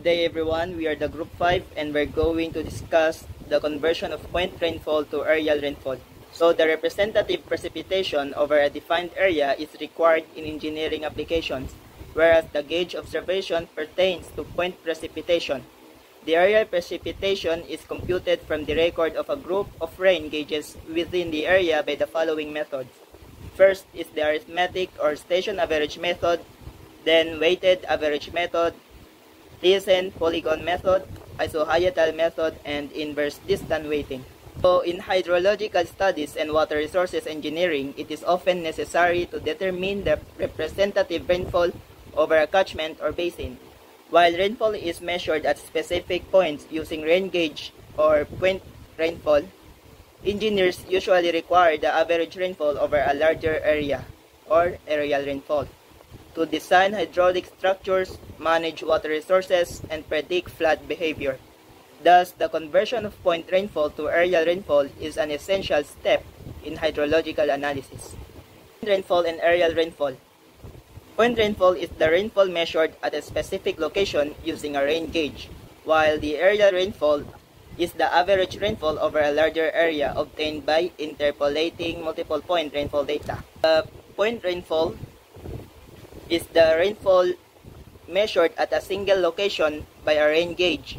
Good day everyone, we are the group 5 and we're going to discuss the conversion of point rainfall to areal rainfall. So the representative precipitation over a defined area is required in engineering applications, whereas the gauge observation pertains to point precipitation. The areal precipitation is computed from the record of a group of rain gauges within the area by the following methods. First is the arithmetic or station average method, then weighted average method, Thiessen polygon method, isohyatal method, and inverse distance weighting. So in hydrological studies and water resources engineering, it is often necessary to determine the representative rainfall over a catchment or basin. While rainfall is measured at specific points using rain gauge or point rainfall, engineers usually require the average rainfall over a larger area or areal rainfall to design hydraulic structures, manage water resources, and predict flood behavior. Thus, the conversion of point rainfall to areal rainfall is an essential step in hydrological analysis. Point rainfall and areal rainfall. Point rainfall is the rainfall measured at a specific location using a rain gauge, while the areal rainfall is the average rainfall over a larger area obtained by interpolating multiple point rainfall data. Point rainfall is the rainfall measured at a single location by a rain gauge.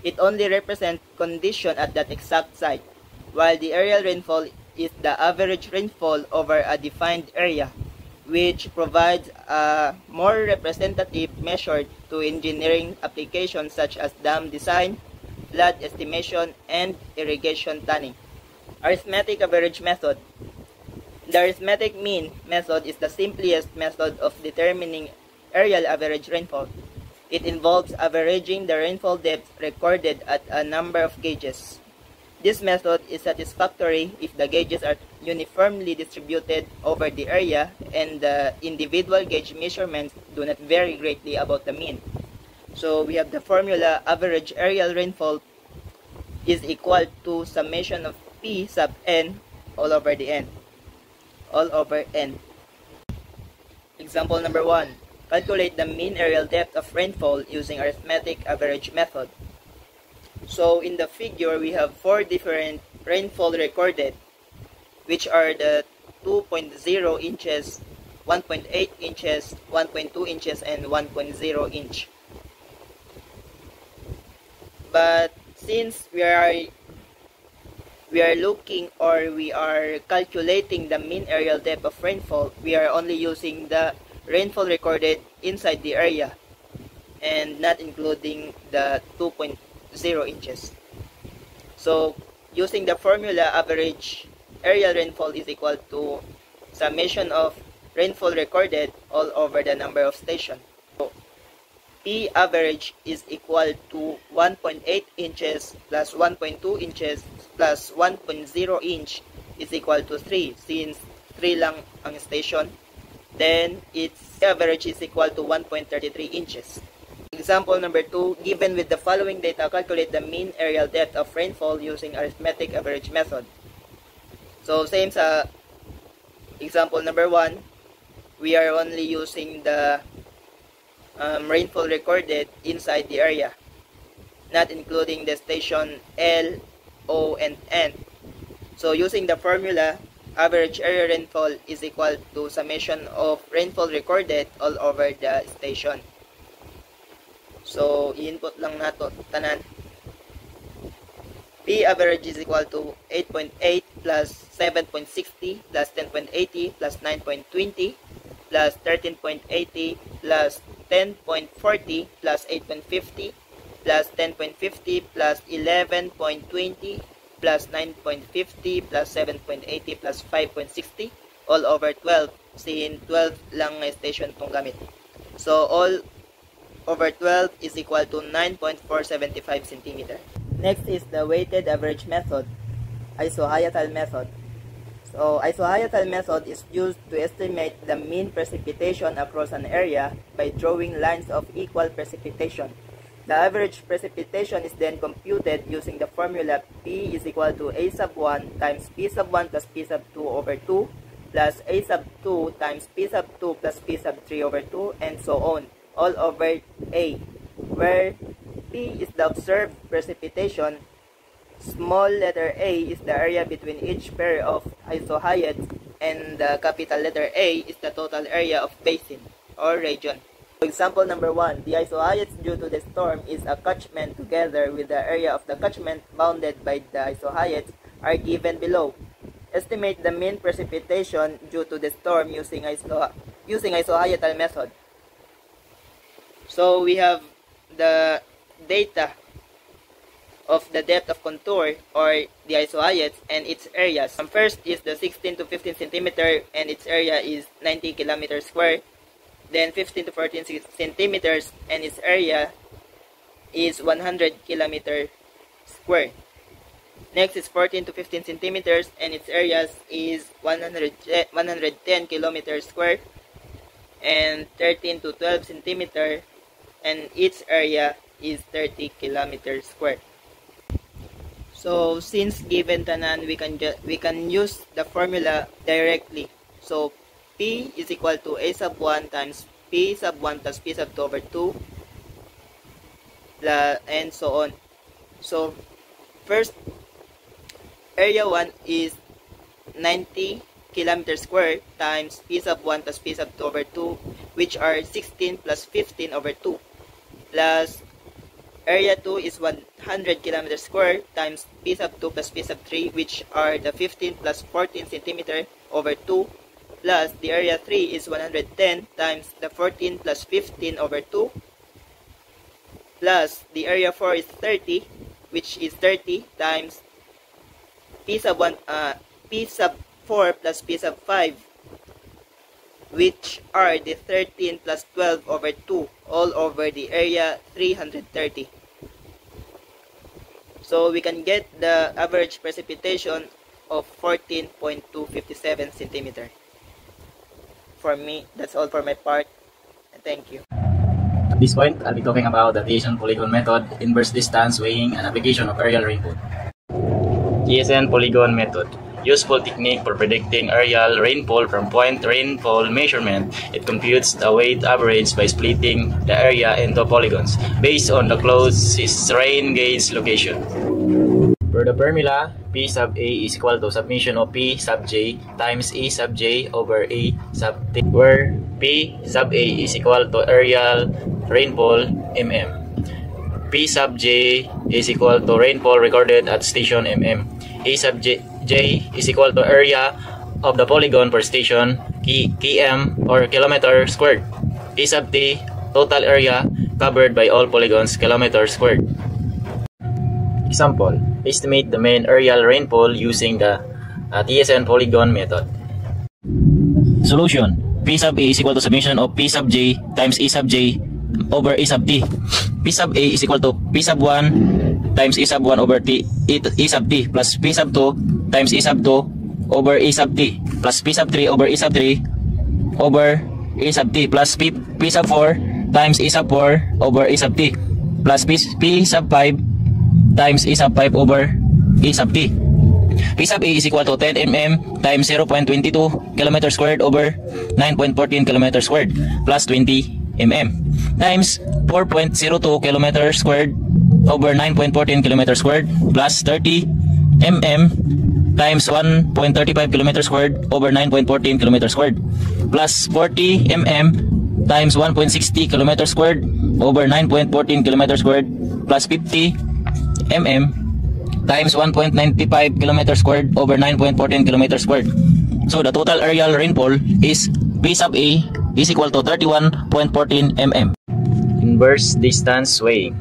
It only represents condition at that exact site, while the areal rainfall is the average rainfall over a defined area, which provides a more representative measure to engineering applications such as dam design, flood estimation, and irrigation planning. Arithmetic average method. The arithmetic mean method is the simplest method of determining areal average rainfall. It involves averaging the rainfall depth recorded at a number of gauges. This method is satisfactory if the gauges are uniformly distributed over the area and the individual gauge measurements do not vary greatly above the mean. So we have the formula: average areal rainfall is equal to summation of P sub n all over the n. All over n. Example number 1. Calculate the mean areal depth of rainfall using arithmetic average method. So in the figure, we have 4 different rainfall recorded, which are the 2.0 inches, 1.8 inches, 1.2 inches, and 1.0 inch. But since we are looking, or we are calculating the mean areal depth of rainfall, we are only using the rainfall recorded inside the area and not including the 2.0 inches. So using the formula, average areal rainfall is equal to summation of rainfall recorded all over the number of stations. So P average is equal to 1.8 inches plus 1.2 inches plus 1.0 inch is equal to 3, since 3 lang ang station. Then its average is equal to 1.33 inches. Example number 2, given with the following data, calculate the mean areal depth of rainfall using arithmetic average method. So same sa example number 1, we are only using the rainfall recorded inside the area, not including the station L, O, and N. So using the formula, average area rainfall is equal to summation of rainfall recorded all over the station. So i-input lang nato tanan. P average is equal to 8.8 plus 7.60 plus 10.80 plus 9.20 plus 13.80 plus 10.40 plus 8.50 plus 10.50 plus 11.20 plus 9.50 plus 7.80 plus 5.60 all over 12, sin 12 lang na station tong gamit. So all over 12 is equal to 9.475 cm. Next is the weighted average method, isohyatal method. So isohyatal method is used to estimate the mean precipitation across an area by drawing lines of equal precipitation. The average precipitation is then computed using the formula P is equal to A sub 1 times P sub 1 plus P sub 2 over 2 plus A sub 2 times P sub 2 plus P sub 3 over 2 and so on, all over A, where P is the observed precipitation, small letter A is the area between each pair of isohyads, and the capital letter A is the total area of basin or region. For example number 1, the isohyads due to the storm is a catchment together with the area of the catchment bounded by the isohyads are given below. Estimate the mean precipitation due to the storm using isohyatal method. So we have the data of the depth of contour or the isohyads and its areas. First is the 16 to 15 centimeter and its area is 90 kilometers square. Then 15 to 14 centimeters and its area is 100 kilometers square. Next is 14 to 15 centimeters and its areas is 110 kilometers square. And 13 to 12 centimeter and its area is 30 kilometers square. So since given tanan, we can use the formula directly. So P is equal to A sub 1 times P sub 1 plus P sub 2 over 2 and so on. So first, area 1 is 90 kilometers square times P sub 1 plus P sub 2 over 2, which are 16 plus 15 over 2, plus area 2 is 100 kilometers square times P sub 2 plus P sub 3, which are the 15 plus 14 centimeter over 2, plus the area 3 is 110 times the 14 plus 15 over 2, plus the area 4 is 30, which is 30 times P sub 4 plus P sub 5, which are the 13 plus 12 over 2, all over the area 330. So we can get the average precipitation of 14.257 centimeter. For me, that's all for my part. Thank you. At this point, I'll be talking about the TSN polygon method, inverse distance weighing, and application of aerial rainfall. TSN polygon method. Useful technique for predicting aerial rainfall from point rainfall measurement. It computes the weight average by splitting the area into polygons based on the closest rain gauge location. For the formula, P sub A is equal to summation of P sub J times E sub J over A sub T, where P sub A is equal to aerial rainfall mm. P sub J is equal to rainfall recorded at station mm. A sub J is equal to area of the polygon per station km or kilometer squared. A sub T, total area covered by all polygons, kilometer squared. Example, estimate the mean aerial rainfall using the TSN polygon method. Solution, P sub A is equal to summation of P sub J times E sub J over E sub T. P sub A is equal to P sub 1 times E sub 1 over T, E sub T, plus P sub 2 times E sub 2 over E sub T, plus P sub 3 over E sub 3 over E sub T, plus P sub 4 times E sub 4 over E sub T, plus P sub 5 times E sub 5 over E sub T. P sub A is equal to 10 mm times 0.22 km squared over 9.14 km squared plus 20 mm times 4.02 km squared over 9.14 km squared plus 30 mm times 1.35 km squared over 9.14 km squared plus 40 mm times 1.60 km squared over 9.14 km squared plus 50 mm times 1.95 km squared over 9.14 km squared. So the total aerial rainfall is P sub A is equal to 31.14 mm. Inverse distance weighing,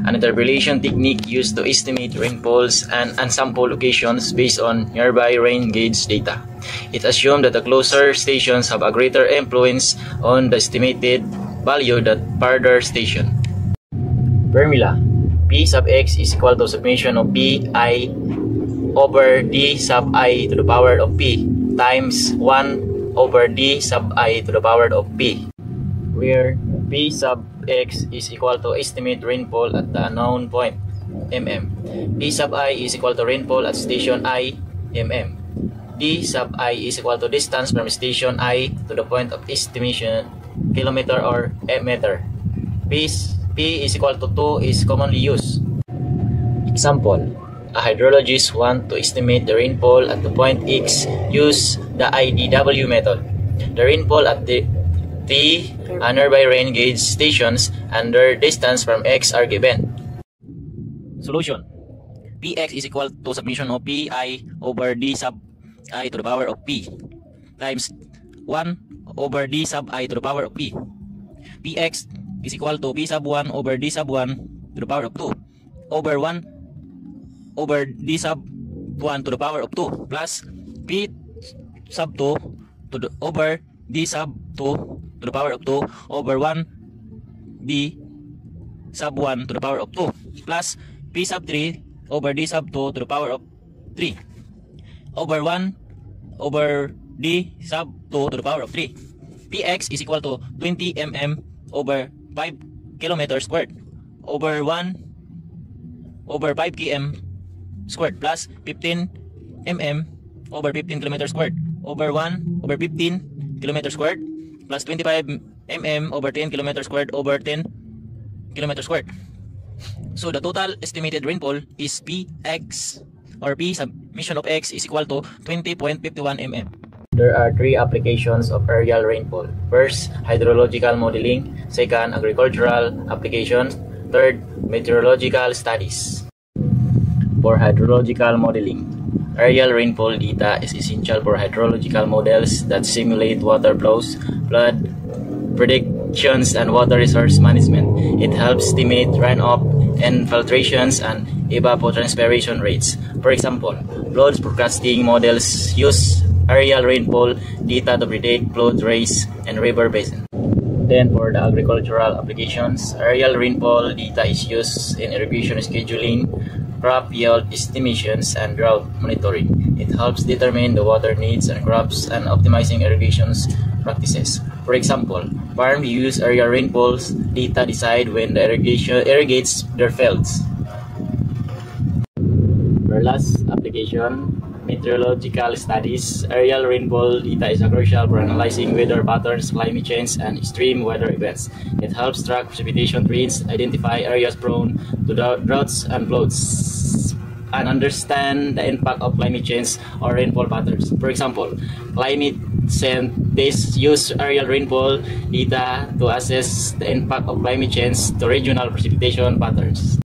an interpolation technique used to estimate rainfalls and unsample locations based on nearby rain gauge data. It assumes that the closer stations have a greater influence on the estimated value than farther station. Formula, P sub X is equal to summation of P I over D sub I to the power of P times 1 over D sub I to the power of P, where P sub X is equal to estimate rainfall at the unknown point mm. P sub I is equal to rainfall at station I mm. D sub I is equal to distance from station I to the point of estimation kilometer or meter. P is equal to 2 is commonly used. Example, a hydrologist wants to estimate the rainfall at the point X. Use the IDW method. The rainfall at the nearby rain gauge stations and their distance from X are given. Solution. Px is equal to summation of Pi over D sub I to the power of P times 1 over D sub I to the power of P. Px is equal to P sub 1 over D sub 1 to the power of 2 over 1 over D sub 1 to the power of 2 plus P sub 2 to the over D sub 2 to the power of 2 over 1 D sub 1 to the power of 2 plus P sub 3 over D sub 2 to the power of 3 over 1 over D sub 2 to the power of 3. Px is equal to 20 mm over 5 km squared over 1 over 5 km squared plus 15 mm over 15 km squared over 1 over 15 km squared plus 25 mm over 10 km squared over 10 km squared. So the total estimated rainfall is Px or P summation of X is equal to 20.51 mm. There are three applications of aerial rainfall. First, hydrological modeling. Second, agricultural applications. Third, meteorological studies. For hydrological modeling, aerial rainfall data is essential for hydrological models that simulate water flows, flood predictions, and water resource management. It helps estimate runoff, infiltrations, and evapotranspiration rates. For example, flood forecasting models use aerial rainfall data to predict flood rates and river basin. Then for the agricultural applications, aerial rainfall data is used in irrigation scheduling, crop yield estimations, and drought monitoring. It helps determine the water needs and crops and optimizing irrigation practices. For example, farms use aerial rainfall data to decide when the irrigation irrigates their fields. For last application, meteorological studies. Aerial rainfall data is crucial for analyzing weather patterns, climate change, and extreme weather events. It helps track precipitation trends, identify areas prone to droughts and floods, and understand the impact of climate change or rainfall patterns. For example, climate scientists use aerial rainfall data to assess the impact of climate change to regional precipitation patterns.